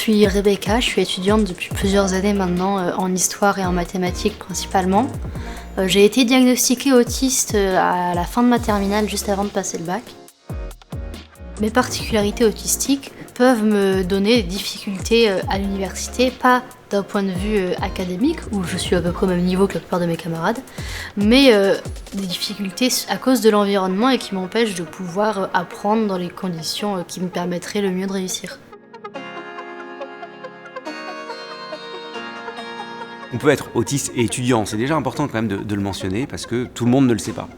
suis Rebecca, je suis étudiante depuis plusieurs années maintenant en histoire et en mathématiques principalement. J'ai été diagnostiquée autiste à la fin de ma terminale, juste avant de passer le bac. Mes particularités autistiques peuvent me donner des difficultés à l'université, pas d'un point de vue académique, où je suis à peu près au même niveau que la plupart de mes camarades, mais des difficultés à cause de l'environnement et qui m'empêchent de pouvoir apprendre dans les conditions qui me permettraient le mieux de réussir. On peut être autiste et étudiant, c'est déjà important quand même de le mentionner parce que tout le monde ne le sait pas.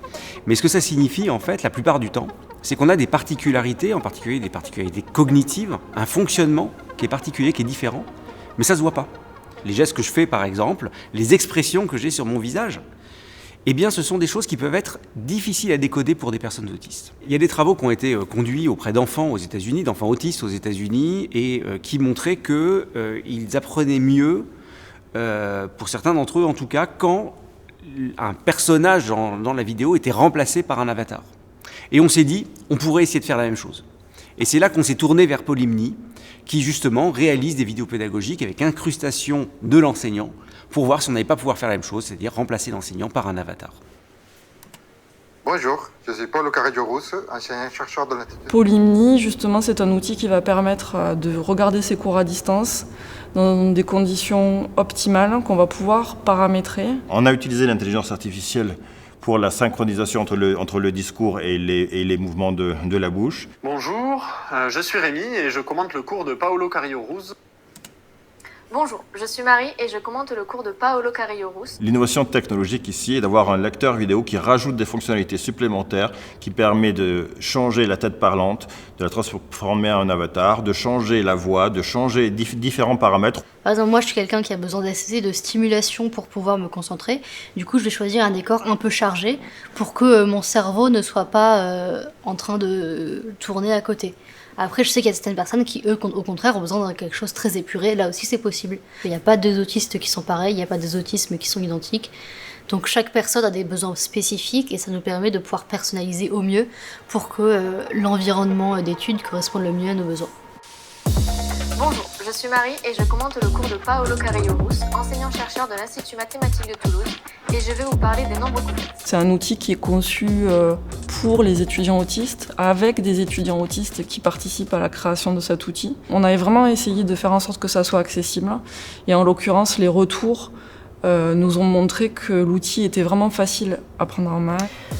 Mais ce que ça signifie en fait, la plupart du temps, c'est qu'on a des particularités, en particulier des particularités cognitives, un fonctionnement qui est particulier, qui est différent, mais ça se voit pas. Les gestes que je fais par exemple, les expressions que j'ai sur mon visage, eh bien ce sont des choses qui peuvent être difficiles à décoder pour des personnes autistes. Il y a des travaux qui ont été conduits auprès d'enfants aux États-Unis, d'enfants autistes aux États-Unis, et qui montraient qu'ils apprenaient mieux, pour certains d'entre eux en tout cas, quand un personnage dans la vidéo était remplacé par un avatar. Et on s'est dit, on pourrait essayer de faire la même chose. Et c'est là qu'on s'est tourné vers Polymni, qui justement réalise des vidéos pédagogiques avec incrustation de l'enseignant, pour voir si on n'allait pas pouvoir faire la même chose, c'est-à-dire remplacer l'enseignant par un avatar. Bonjour, je suis Paulo Carrillo-Rousse, enseignant-chercheur de l'Institut. Polymni, justement, c'est un outil qui va permettre de regarder ses cours à distance dans des conditions optimales qu'on va pouvoir paramétrer. On a utilisé l'intelligence artificielle pour la synchronisation entre le discours et les mouvements de la bouche. Bonjour, je suis Rémi et je commente le cours de Paulo Carrillo-Rousse. Bonjour, je suis Marie et je commente le cours de Paulo Carrillo-Rousse. L'innovation technologique ici est d'avoir un lecteur vidéo qui rajoute des fonctionnalités supplémentaires, qui permet de changer la tête parlante, de la transformer en un avatar, de changer la voix, de changer différents paramètres. Par exemple, moi je suis quelqu'un qui a besoin d'assez de stimulation pour pouvoir me concentrer. Du coup, je vais choisir un décor un peu chargé pour que mon cerveau ne soit pas en train de tourner à côté. Après, je sais qu'il y a certaines personnes qui, eux, au contraire, ont besoin de quelque chose de très épuré. Là aussi, c'est possible. Il n'y a pas deux autistes qui sont pareils, il n'y a pas des autismes qui sont identiques. Donc chaque personne a des besoins spécifiques et ça nous permet de pouvoir personnaliser au mieux pour que l'environnement d'études corresponde le mieux à nos besoins. Bonjour, je suis Marie et je commente le cours de Paulo Carrillo-Rousse, enseignant-chercheur de l'Institut mathématique de Toulouse, et je vais vous parler des nombres complexes. C'est un outil qui est conçu pour les étudiants autistes, avec des étudiants autistes qui participent à la création de cet outil. On avait vraiment essayé de faire en sorte que ça soit accessible, et en l'occurrence, les retours nous ont montré que l'outil était vraiment facile à prendre en main.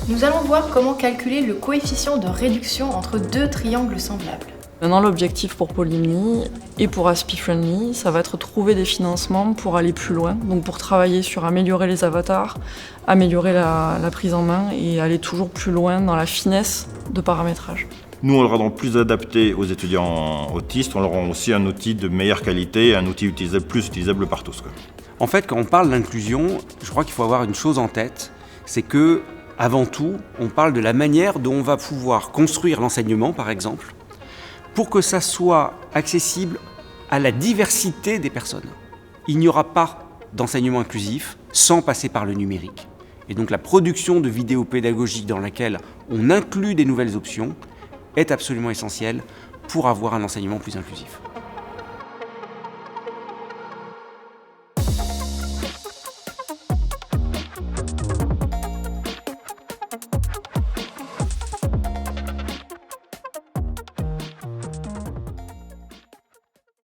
Nous allons voir comment calculer le coefficient de réduction entre deux triangles semblables. Maintenant, l'objectif pour Polymni et pour ASPIFriendly, ça va être de trouver des financements pour aller plus loin, donc pour travailler sur améliorer les avatars, améliorer la prise en main et aller toujours plus loin dans la finesse de paramétrage. Nous, on le rendra plus adapté aux étudiants autistes, on leur rend aussi un outil de meilleure qualité, un outil plus utilisable par tous. En fait, quand on parle d'inclusion, je crois qu'il faut avoir une chose en tête, c'est que, avant tout, on parle de la manière dont on va pouvoir construire l'enseignement, par exemple, pour que ça soit accessible à la diversité des personnes. Il n'y aura pas d'enseignement inclusif sans passer par le numérique. Et donc la production de vidéos pédagogiques dans laquelle on inclut des nouvelles options est absolument essentielle pour avoir un enseignement plus inclusif.